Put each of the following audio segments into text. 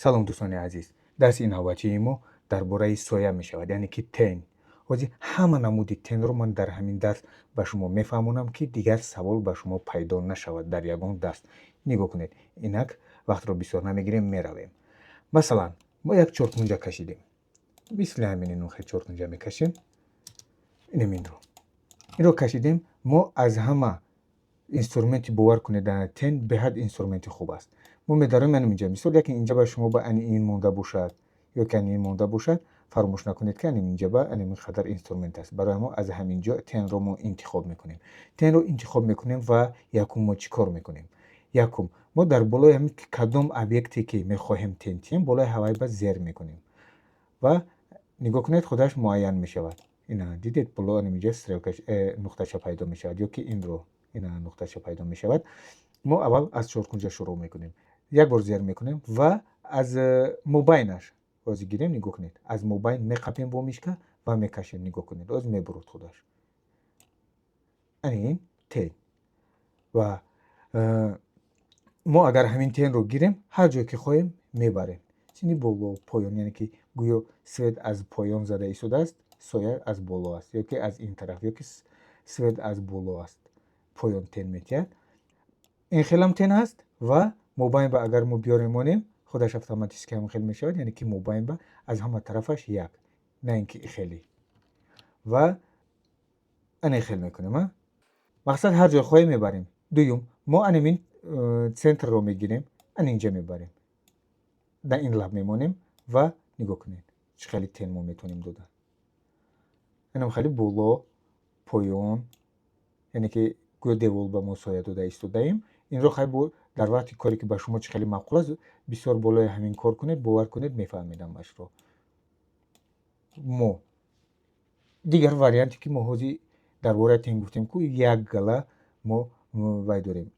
салом дӯстони азиз, дарси инновативии мо дар бораи соя мешавад, яъне ки тен. ҳозир ҳама намуди тенро ман дар ҳамин дарс ба шумо мефаҳмонам, ки дигар савол ба шумо пайдо нашавад дар ягон дарс. нигоҳ кунед, инак вақтро бисёр намегирем, меравем. масалан, мо як чоркунҷа кашидем. мисли ҳамини нухе чоркунҷа мекашем. инро кашидем. мо аз ҳама инструменти бовар кунед тен беҳад инструменти хуб аст. мо медарем инҷа мисол яке инҷа ба шумо ба ин монда бошад ё ки ин монда бошад, фаромӯш накунед ки инҷа ба ин қадар инструмент аст. барои мо аз ҳамин ҷо тенро мо интихоб мекунем. Тенро интихоб мекунем ва якум мо чӣ кор мекунем? Якум мо дар болои ҳамин кадом объекте ки мехоҳем тен тиҳем, болои ҳавай ба зер мекунем ва нигоҳ кунед худаш муайян мешавад. ина дидед боло инҷа стрелкаш нуқташа пайдо мешавад ё ки инро ина нуқташа пайдо мешавад. мо аввал аз чоркунҷа шурӯъ мекунем. як бор зер мекунем ва аз мобайнаш ҳозир гирем. нигоҳ кунед, аз мобайн меқапем бо мишка ва мекашем. нигоҳ кунед, ҳозир мебурад худаш. ин тен. ва мо агар ҳамин тенро гирем, ҳар ҷое ки хоҳем мебарем. сини боло, поён, яъне ки гӯё свет аз поён зада истодааст, соя аз боло аст, ё ки аз ин тараф, ё ки свет аз боло аст, поён тен метиҳад. ин хелам тен аст ва мобайнба агар мо биёремонем, худаш автоматически ҳамин хел мешавад, яъне ки мобайнба аз ҳама тарафаш як, на ин ки ихелӣ. ва ин хел мекунем. мақсад ҳар ҷое хоҳем мебарем. дуюм, мо анемин центрро мегирем, инҷа мебарем, дар ин лаб мемонем ва нигоҳ кунед чӣ хеле тен мо метонем дода. инам хеле боло, поён, яъне ки гӯё девол ба мо соя дода истодаем. инро хай дар вақти коре ки ба шумо чӣ хеле маъқул аст, бисёр болои ҳамин кор кунед, бовар кунед мефаҳмедам ашро. мо дигар варианте ки мо ҳозир дар бораи тен гуфтем, ку як гала мо вай дорем,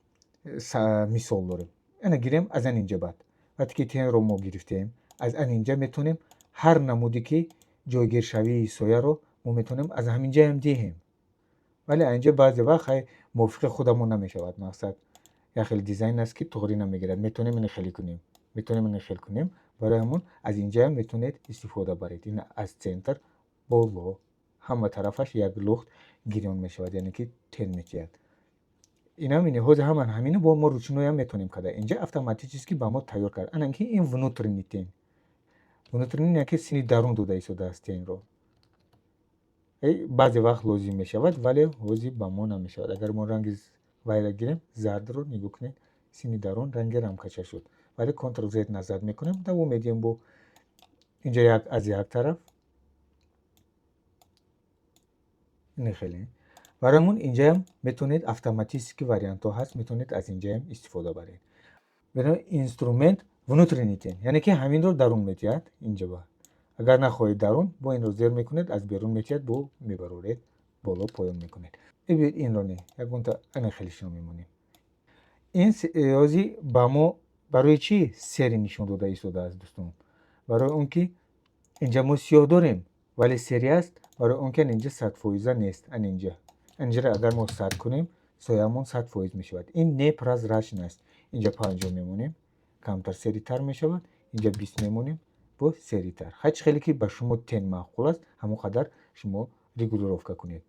мисол дорем. ина гирем аз инҷа бад. вақте ки тенро мо гирифтем, аз инҷа метонем ҳар намуде ки ҷойгиршавии сояро мо метонем аз ҳаминҷаам диҳем. вале инҷа баъзе вақт хай мувофиқи худамон намешавад. мақсад як хел дизайн аст ки тоғри намегирад. метонем ин хеле кунем, метонем ин хел кунем. барои ҳамон аз инҷаам метонед истифода баред. ин аз центр боло ҳама тарафаш як лухт гирён мешавад, яъне ки тен метиҳад. инам ин ҳозир ҳамин бо мо ручноям метонем карда. инҷа автоматически ба мо тайёр кард. анан ки ин внутренний тен. внутренний яъне ки сини дарун дода истодааст тенро. баъзе вақт лозим мешавад, вале ҳозир ба мо намешавад. агар мо ранги вайра гирем, зардро нигоҳ кунед, сини дарун ранги рамкаша шуд. вале Ctrl Z назад мекунем, давом медиҳем бо инҷа аз як тараф. ин хеле. барои инҷаам метонед автоматически вариантҳо ҳаст, метонед аз инҷаам истифода баред. бинобар инструмент внутренний тен, яъне ки ҳаминро дарун метиҳад. инҷа ба агар нахоҳед дарун, бо инро зер мекунед, аз берун метиҳад, бо мебароред, боло поён мекунед. инро не ягонта ин хеле шумо мемонем. ин ҳозир ба мо барои чӣ сери нишон дода истодааст дӯстон? барои он ки инҷа мо сиёҳ дорем, вале сери аст. барои он ки инҷа 100% нест. инҷаро агар мо 100 кунем, соямон 100% мешавад. ин не прозрачн аст. инҷа 50 мемонем, камтар серитар мешавад. инҷа 20 мемонем, бо серитар. ҳар чӣ хеле ки ба шумо тен маъқул аст, ҳамон қадар шумо регулировка кунед.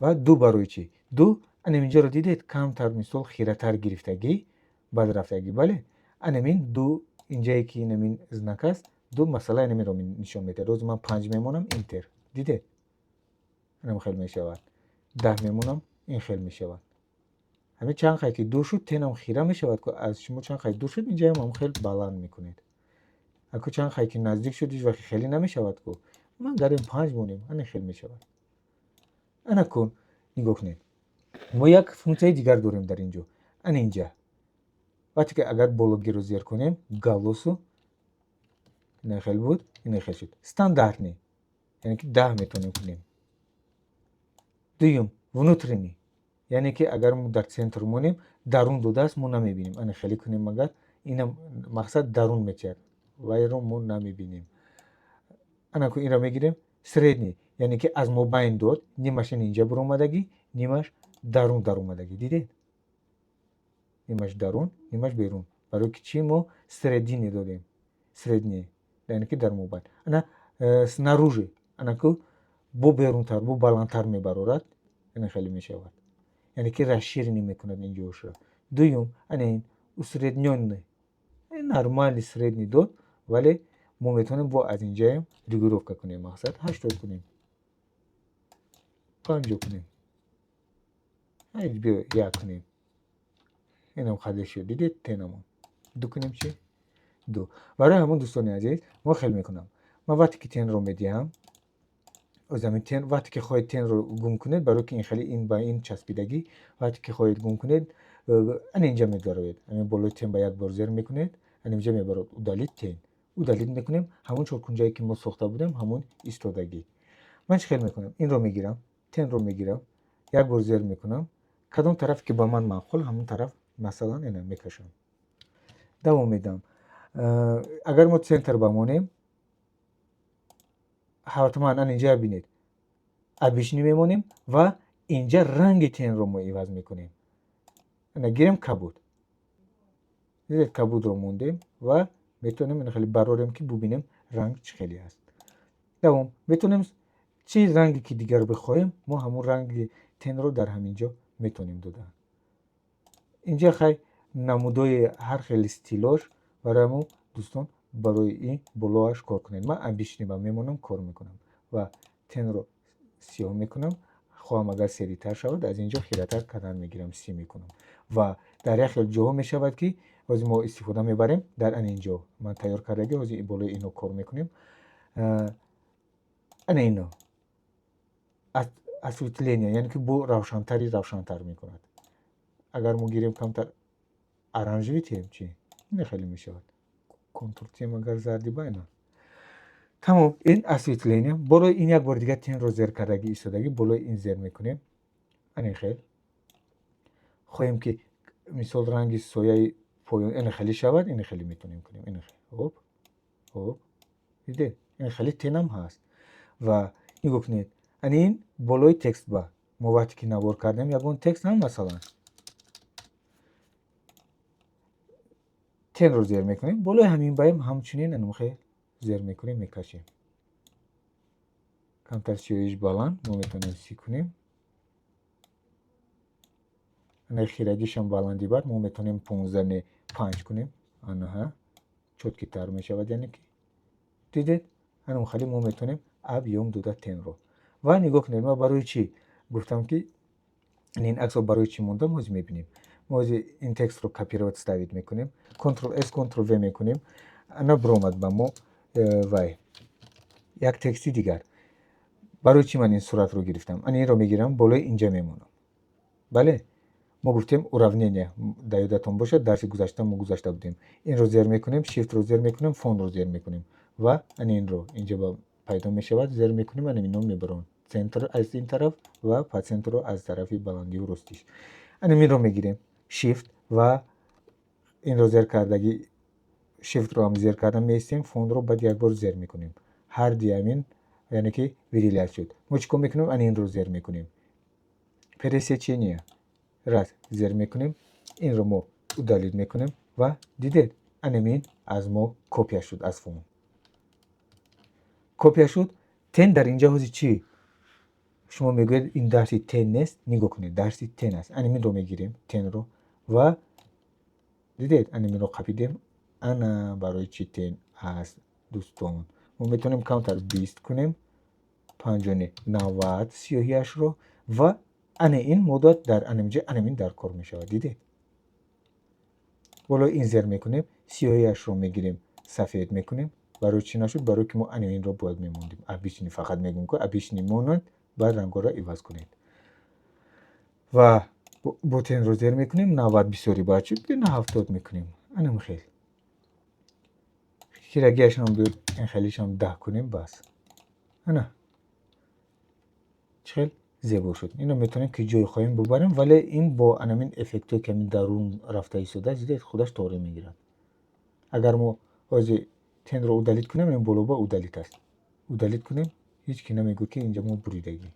ва ду барои чӣ? ду инҷаро дидед, камтар мисол хиратар гирифтагӣ, баъд рафтагӣ. бале анамин ду инҷае ки инамин знак аст, ду масъала инамиро нишон медиҳад. ҳозир ман 5 мемонам, интер. дидед? инам хел мешавад. 10 мемонам, ин хел мешавад. ҳамин чанд хай ки дур шуд, тенам хира мешавад. аз шумо чанд хай дур шуд, инҷаам ҳам хел баланд мекунед. ако чанд хай ки наздик шуд, ҳеҷ вақт хеле намешавад. ку ман гарем 5 монем, ин хел мешавад. ана кун, нигоҳ кунед. мо як функсияи дигар дорем дар инҷо. инҷа вақте ки агар бологиро зер кунем, галусу ин хел буд, ин хел шуд. Стандартный, яъне ки 10 метонем кунем. дуюм, внутренний, яъне ки агар мо дар центр монем, дарун додааст, мо намебинем. ана хеле кунем, агар инам мақсад дарун метиҳад, вайро мо намебинем. ана ку инро мегирем. Средний, яъне ки аз мобайн дод, нимаш инҷа биромадагӣ, нимаш дарун даромадагӣ. дидед? нимаш дарун, нимаш берун. барои ки чӣ мо средини додем. среднее, яъне ки дар мобайн. Ана снаружи, ана ки бо берунтар, бо баландтар мебарорад, ина хеле мешавад. Яъне ки расширение мекунад инҷоашро. Дуюм, ана ин усреднённый, нормальный средний дод, вале мо метавонем бо аз инҷаям регулировка кунем, мақсад 80 кунем, 50 кунем, биё 1 кунем. Инам хадя шуд, дидед тенамон. 2 кунем чӣ? 2. Барои ҳамон дӯстони азиз, мо хел мекунам. Ман вақте ки тенро медиҳам, вақте ки хоҳед тенро гум кунед, барои ки ин хеле ин ба ин часпидагӣ, вақте ки хоҳед гум кунед, ана инҷа медароед. Ҳамин болои тен ба як бор зер мекунед, ана инҷа мебарад удалит тен. Удалит мекунем, ҳамон чоркунҷае ки мо сохта будем, ҳамон истодагӣ. Ман чӣ хел мекунам? Инро мегирам, тенро мегирам, як бор зер мекунам, кадом тарафе ки ба ман маъқул, ҳамон тараф масалан ина мекашам. Давом медиҳам. Агар мо центр бамонем, ҳатман ана инҷа бинед, обични мемонем ва инҷа ранги тенро мо иваз мекунем. Ана гирем кабуд. Дидед кабудро мондем ва метавонем ина хеле барорем ки бубинем ранг чӣ хеле аст. Давом метавонем чӣ ранге ки дигар бихоҳем, мо ҳамон ранги тенро дар ҳаминҷо метавонем дода. Инҷа хай намудои ҳар хеле стилош барои мо дӯстон барои ин болоаш кор кунед. Ман обичниба мемонам, кор мекунам ва тенро сиёҳ мекунам. Хоҳам агар серитар шавад, аз инҷо хиратар кардан мегирам, си мекунам ва дар як хел ҷоҳо мешавад ки ҳозир мо истифода мебарем. Дар ан инҷо ман тайёр кардагӣ ҳозир болои ино кор мекунем. ана ино осветление, яъне ки бо равшантар мекунад. Агар мо гирем камтар оранжевӣ тем чӣ? Ин хеле мешавад. Контур тем агар зарди байна. Тамом, ин осветление. Болои ин як бор дигар тенро зер кардагӣ истодагӣ, болои ин зер мекунем. ана хел. Хоҳем ки мисол ранги сояи поён ина хеле шавад, ина хеле метавонем кунем. Ина хел. Хоп. Хоп. Дидед? Ин хеле тенам ҳаст. Ва нигоҳ кунед. Ана ин болои текст ба. Мо вақте ки навор кардем ягон текст ҳам масалан тенро зер мекунем. Болои ҳамин баем ҳамчунин ана хел зер мекунем, мекашем. Камтар сиёҳиш баланд мо метавонем си кунем. ана хирагишам баланди бад мо метавонем 15 не 5 кунем. Анаҳа чоткитар мешавад, яъне ки дидед? ана хеле мо метавонем абъём дода тенро. Ва нигоҳ кунед, ма барои чӣ гуфтам ки ин аксро барои чӣ мондам, ҳозир мебинем. Мо ҳозир ин текстро копировать ставид мекунем. Ctrl S Ctrl V мекунем. ана биромад ба мо вай як тексти дигар. барои чӣ ман ин суратро гирифтам? Ана инро мегирам, болои инҷа мемонам. Бале? мо гуфтем уравнение да ёдатон бошад, дарси гузашта мо гузашта будем. Инро зер мекунем, shiftро зер мекунем, фонро зер мекунем ва ана инро инҷа ба пайдо мешавад, зер мекунем, ана ино мебарон. Центр аз ин тараф ва по центру аз тарафи баландию ростиш. ана инро мегирем, shift ва инро зер кардагӣ shiftро ҳам зер кардан меистем, фонро баъд як бор зер мекунем. ҳар диамин яъне ки вирилят шуд. Мо чӣ кор мекунем? ана инро зер мекунем. пересечение раз зер мекунем, инро мо удалит мекунем ва дидед? ана ин аз мо копия шуд, аз фон. Копия шуд. Тен дар инҷа ҳозир чӣ? Шумо мегӯед ин дарси тен нест. Нигоҳ кунед, дарси тен аст. ана инро мегирем, тенро ва дидед? ана инро қапидем. ана барои чӣ тен аст дӯстон. Мо метавонем камтар 20 кунем, 50 90 сиёҳиашро ва ана ин модат дар ана инҷа ана ин дар кор мешавад. Дидед? болои ин зер мекунем, сиёҳиашро мегирем, сафед мекунем. барои чӣ нашуд? Барои ки мо ана инро бояд мемондем. обични фақат мегӯем ки обични монад, баъд рангоро иваз кунед. ва бо тенро зер мекунем, 90 бисёри баъд шуд, 70 мекунем. ана хел. хирагиашам биёд ин хелишам 10 кунем, бас. ана чӣ хел зебо шуд. ино метавонем ки ҷои хоҳем бубарем, вале ин бо анамин эффектҳое ки ҳамин дарун рафта истода, дидед? худаш тоғӣ мегирад. агар мо ҳозир тенро удалит кунем, ин болоба удалит аст. удалит кунем, ҳеҷ ки намегӯяд ки инҷа мо буридагӣ.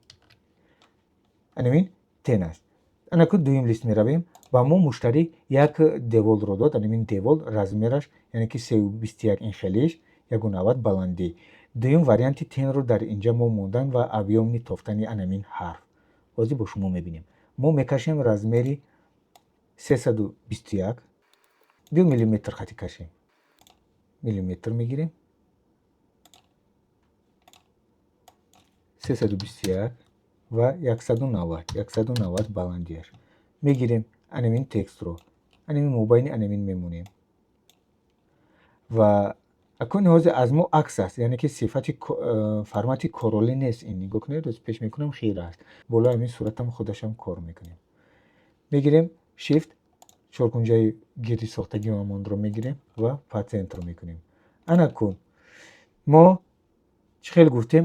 ана ин тен аст. анакун дуюм лист меравем ба мо муштарӣ як деволро дод. Ин девол размераш яъне ки 321 инхелиш 190 баландӣ. дуюм варианти тенро дар инҷа мо мондан ва объёми тофтани анамин ҳарф. ҳозир бо шумо мебинем. мо мекашем размери 321 бё миллиметр хати кашем. миллиметр мегирем 321 ва 190 баландиаш мегирем. анамин текстро анамин мобайни анамин мемонем ва акун ҳозир аз мо акс аст, яъне ки сифати формати королӣ нест. ин нигоҳ кунед, ҳозир пеш мекунам хира аст. болои ҳамин суратам худашам кор мекунем. мегирем shift чоркунҷаи гирди сохтагиамонро мегирем ва патентро мекунем. анакун мо чӣ хел гуфтем,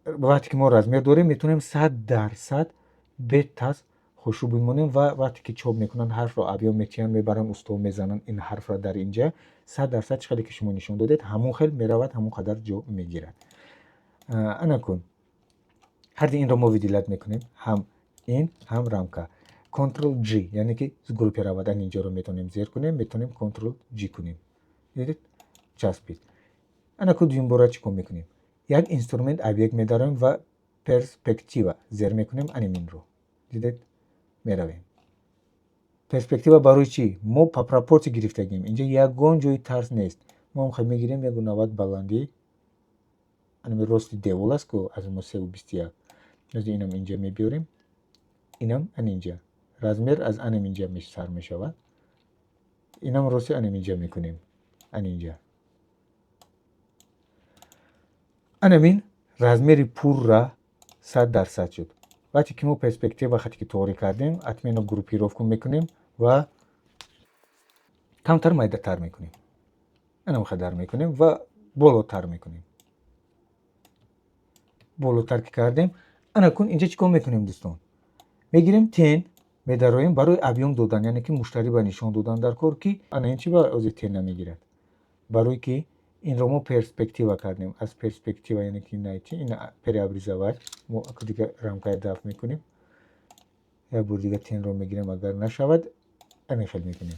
вақте ки мо размер дорем метавонем 100% бетас хушрӯ бимонем ва вақте ки чоп мекунанд ҳарфро объём метиҳанд мебаранд устов мезананд ин ҳарфро дар инҷа 100% чӣ хеле ки шумо нишон додед ҳамон хел меравад, ҳамон қадар ҷо мегирад. анакун ҳарди инро мо видилат мекунем, ҳам ин ҳам рамка. Ctrl G яъне ки группировать инҷаро метавонем зер кунем, метавонем Ctrl G кунем. дидед часпид. анакун дуюм бора чӣ кор мекунем, як инструмент объект медароем ва перспектива зер мекунем аниминро. дидед меравем. перспектива барои чӣ? Мо по пропорсия гирифтагем. инҷа ягон ҷои тарс нест. мо хел мегирем 190 баландӣ. анами рости девол аст ку аз мо 321. ҳозир инам инҷа мебиёрем. инам анинҷа. размер аз анаминҷа сар мешавад. инам рости анаминҷа мекунем. анинҷа. анамин размери пурра 100% шуд. вақте ки мо перспектива хате ки тоғрӣ кардем, атмено группировку мекунем ва камтар майдатар мекунем. анам хадар мекунем ва болотар мекунем. болотар ки кардем, анакун инҷа чӣ кор мекунем дӯстон? мегирем тен медароем барои объём додан, яъне ки муштарӣ ба нишон додан дар кор ки ана ин чӣ ба озир тен намегирад. барои ки инро мо перспектива кардем. аз перспектива яъне ки найти ин преобразовать мо дигар рамкаи дафт мекунем. як бор дигар тенро мегирем, агар нашавад амин хел мекунем.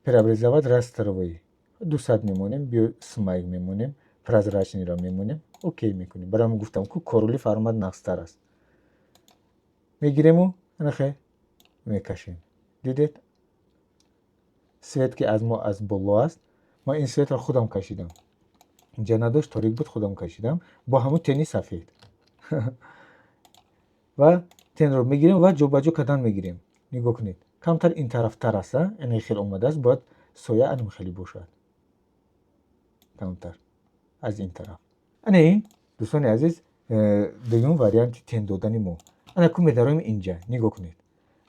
преобразовать растровый 200 мемонем, биё смайк мемонем, прозрачниро мемонем, окей мекунем. барои ҳамин гуфтам ку короли формат нақстар аст. мегирему анахе мекашем. дидед свет ки аз мо аз боло аст. ман ин светро худам кашидам. инҷа надошт, торик буд, худам кашидам бо ҳамун тени сафед. ва тенро мегирем ва ҷобаҷо кардан мегирем. нигоҳ кунед, камтар ин тарафтар аст, ин хел омадааст, бояд соя аним хеле бошад. камтар аз ин тараф. ана ин дӯстони азиз дуюм варианти тен додани мо. анакун медароем инҷа. нигоҳ кунед.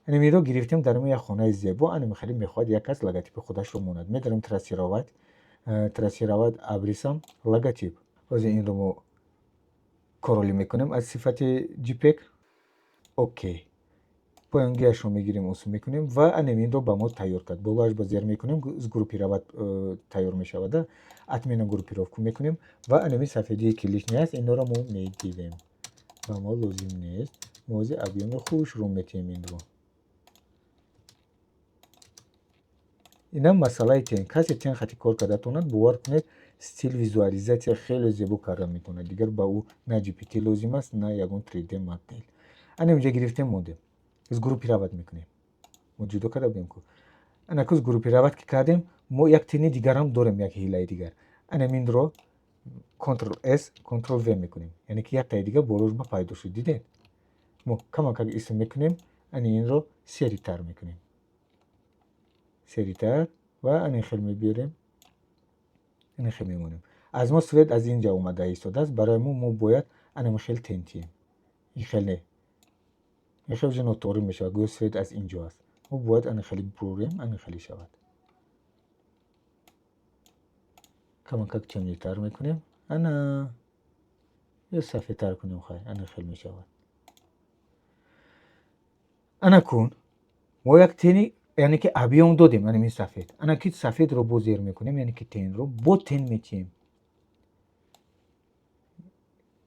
анамиро гирифтем дар як хонаи зебо. анами хеле мехоҳад як кас логотипи худашро монад. медарем трассировать абрисам логотип. ҳозир инро мо королӣ мекунем аз сифати JPEG. окей. поёнгиашро мегирем, усл мекунем ва анаминро ба мо тайёр кард. болоаш ба зер мекунем, группировать тайёр мешавад. атмена группировку мекунем ва анамин сафедии ки лишни аст, инро мо медивем. ба мо лозим нест. мо ҳозир объёми хушрӯ метиҳем инро. инам масъалаи тен. касе тен хати кор карда тонад, бовар кунед стил визуализатсия хеле зебо карда метавонад. дигар ба ӯ на GPT лозим аст, на ягон 3D модел. анам инҷа гирифтем модем. сгруппировать мекунем. мо ҷудо карда будем ку. анакун сгруппировать ки кардем, мо як тени дигарам дорем, як ҳилаи дигар. анаминро Ctrl S, Ctrl V мекунем. яъне ки як таи дигар борӯжба пайдо шуд. дидед? мо камакак истифода мекунем, инро серитар мекунем. серитар ва анин хел мебиёрем. анин хел мемонем. аз мо свет аз инҷа омада истодааст. барои мо бояд анин хел тентием. ин хел не. ин хел ҷо нотоғрӣ мешавад. гӯё свет аз инҷо аст. мо бояд анин хели бурем, анин хели шавад. камакак темнитар мекунем. ана ё сафедтар кунем, хай анин хел мешавад. анакун мо як тени яъне ки объём додем. анамин сафед. ана ки сафедро бо зер мекунем, яъне ки тенро бо тен метиҳем.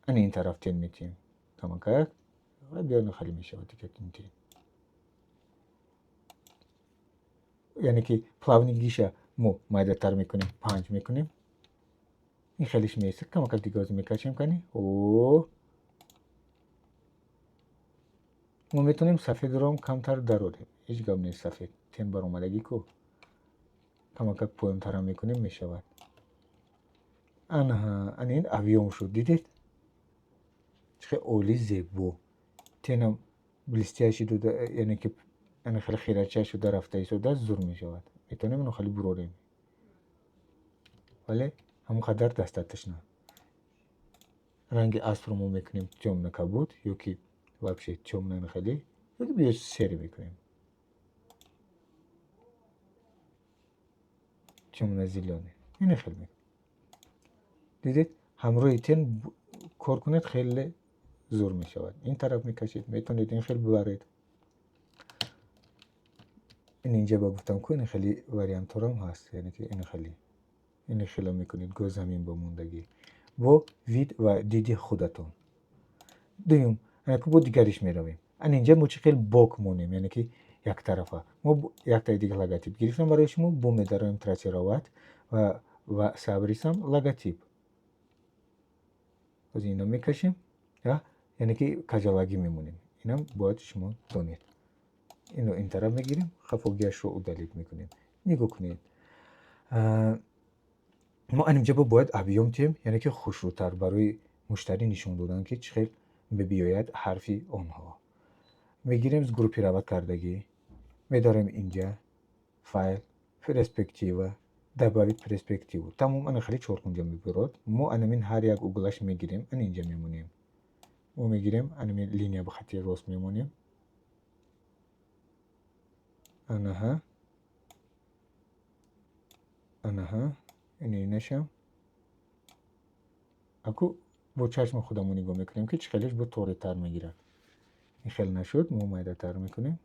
ана ин тараф тен метиҳем. камакак و بیان خیلی میشود دیگه اینطوری. یعنی که پلاونینگیشه مو مایده تر میکنیم، پنج میکنیم. این خیلیش میسته کم کم دیگه از میکشیم کنی. او ما میتونیم سفید رو هم کمتر دراریم. هیچ گام نیست سفید. تین بار اومدگی کو. کم کم پایین تر هم میکنیم میشود. آنها این آویون شد دیدید؟ چه اولی زیبو. تینم بلیستیاشی دو یعنی که این خیلی خیرچه شده رفته ایستاده زور میشود. میتونیم اینو خیلی بروریم. ولی همون قدر دستاتش نه. رنگ اصفر رو میکنیم темно кабут یکی вообще темно خیلی یکی بیش سری میکنیم темно зеленый این خیلی میکنیم. دیدید همراه تن کار کنید خیلی زور میشود. این طرف میکشید میتونید این خیلی ببرید. این اینجا با گفتم که این خیلی واریانت هم هست یعنی که این خیلی میکنید گو زمین با موندگی با وید و دیدی خودتون. دوم که با دیگرش میرویم. اینجا مچقل باک مونیم یعنی که یک طرفه ما یک تا دیگه لگاتیپ گرفتم برای شما بو می‌دارم ترچراوات و سابریسم لگاتیپ از اینا میکشیم یا یعنی که کجالاگی میمونیم. اینم باید شما دونید. اینو این طرف میگیریم خفاگیش رو ادالیت میکنیم. نگاه کنید ما اینجا باید ابیوم تیم یعنی که خوشروتر برای مشتری نشون دادن که چقدر بیاید حرفی آنها. میگیریم از گروپی روابط کردگی می‌داریم اینجا فایل پرسپکتیو добавить перспективу. تمام انا خیلی چهار کنجا میبرد. ما انمین هر یک اوگلاش میگیریم ان اینجا میمونیم. ما میگیریم انمین لینیا به خطی راست میمونیم. انها این نشم. اكو با چشم خودمون نگاه میکنیم که چه خیلیش با طوری تر میگیرد. این خیلی نشد ما مایده تر میکنیم.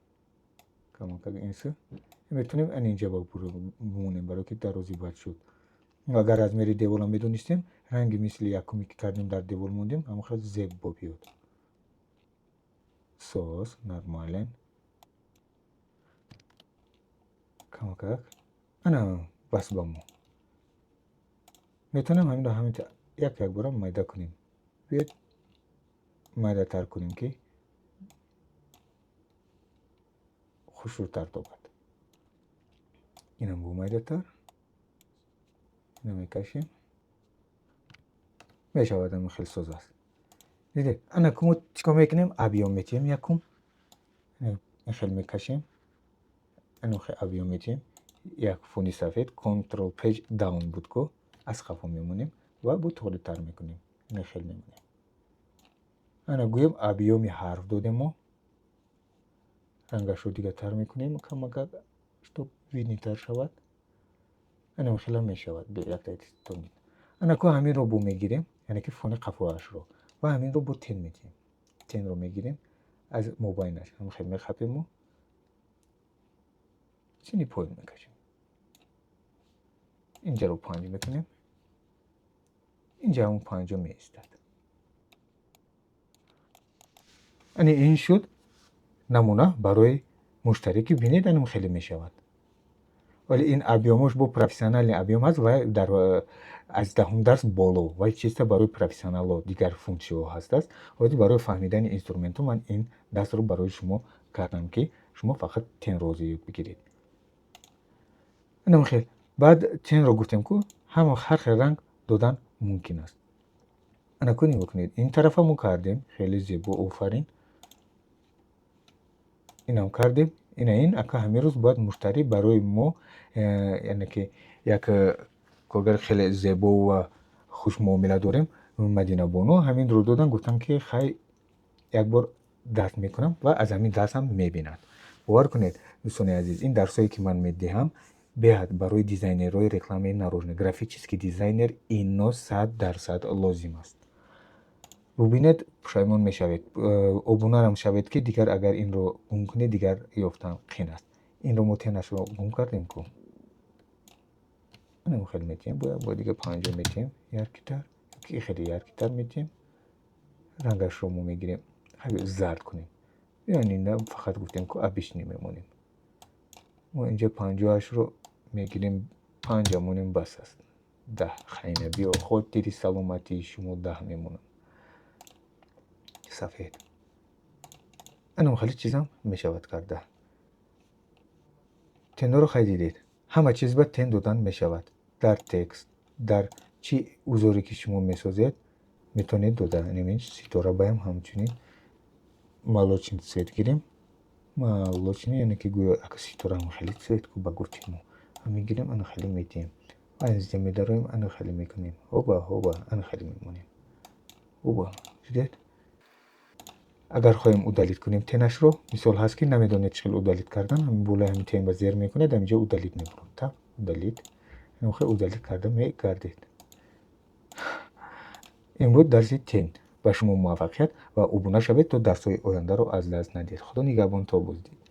کمان که اینسه میتونیم ان اینجا بمونیم برای که درازی باید شد. اگر از میری دیوال میدونستیم رنگ مثل یکمی که کردیم در دیوال موندیم اما خیلی زیبا بیاد. سوس نرمالن کمکک انا بس بامو میتونم همین رو همین یک بارم مایده کنیم. بیاید مایده تر کنیم که خوش‌تر دوباره. اینم بو مایده تر اینو میکشیم میشود خیلی سوز است. دیدید انا کمو چیکار میکنیم ابیوم میتیم یکم این خیلی میکشیم اینو خیلی ابیوم میتیم یک فونی سفید کنترل پیج داون بود کو از خفا میمونیم و با طوری تر میکنیم. این خیلی میمونیم. انا گویم ابیومی حرف دادیم ما رنگش رو دیگه تر میکنیم کم اگر تو وینی تر شود اینم خیلی میشود به یک تایتون. انا که همین رو بو میگیریم یعنی که فون قفاش رو و همین رو بو تین میتیم. تین رو میگیریم از موبایلش هم خیلی میخپیم و چینی پایین میکشیم. اینجا رو پنج میکنیم. اینجا همون پنج رو میستد. این شد نمونه برای مشتری که بینید اینم خیلی میشود. ولی این ابیومش با پروفسیونال ابیوم هست و در از دهم درس بالو و چیزی برای پروفسیونال و دیگر فونکسیون هست است. ولی برای فهمیدن اینسترومنت من این درس رو برای شما کردم که شما فقط تین روزی بگیرید. اینم خیلی بعد تین رو گفتم که هر رنگ دادن ممکن است. انا کنی بکنید این طرف هم کردیم خیلی زیبا آفرین. اینم کردیم. این اکا همین روز باید مشتری برای ما یعنی که یک کارگر خیلی زیبا و خوش معامله داریم مدینه بانو همین رو دادن گفتم که خیلی یک بار درس میکنم و از همین درس هم میبیند. باور کنید دوستان عزیز این درسایی که من میدهم بیاد برای دیزاینرهای رکلامی ناروژنه گرافیکی دیزاینر اینو 100% لازم است. ببینید پشیمان میشوید ابونه هم شوید که دیگر اگر این رو گم کنید دیگر یافتن قین است. این رو متنش رو گم کردیم که اینو خیلی میتیم با دیگه پنجم میتیم یرکیتر که خیلی یرکیتر میتیم رنگش رو میگیریم زرد کنیم. یعنی فقط گفتیم که آبیش میمونیم. ما اینجا 58 رو میگیریم 5 مونیم بس است. 10 خیلی بیا خود دیدی سلامتی شما 10 میمونم. سفید. انا خیلی چیزم میشود کرده. تن رو خیلی دیدید. همه چیز به تن دادن میشود. در تکست، در چی اوزاری که شما میسازید میتونید دادن. یعنی ستاره بایم همچنین молочный цвет گیریم. молочный یعنی که گویا اگه ستاره هم خیلی цвет کو بگوچیم هم میگیریم انا خیلی میتیم. اینجا میداریم انا خیلی میکنیم. هوبا انا خیلی میمونیم. هوبا دیدید؟ اگر خواهیم اودالیت کنیم تنش رو مثال هست که نمیدونید چقدر اودالیت کردن همین بوله همین تیم با زیر میکنه در اینجا اودالیت میکنم. تا اودالیت نوخه اودالیت کرده میگردید. این بود درس 10. به شما موفقیت و عبونه شوید تا درس‌های آینده رو از دست ندید. خدا نگهبان تا بازدید.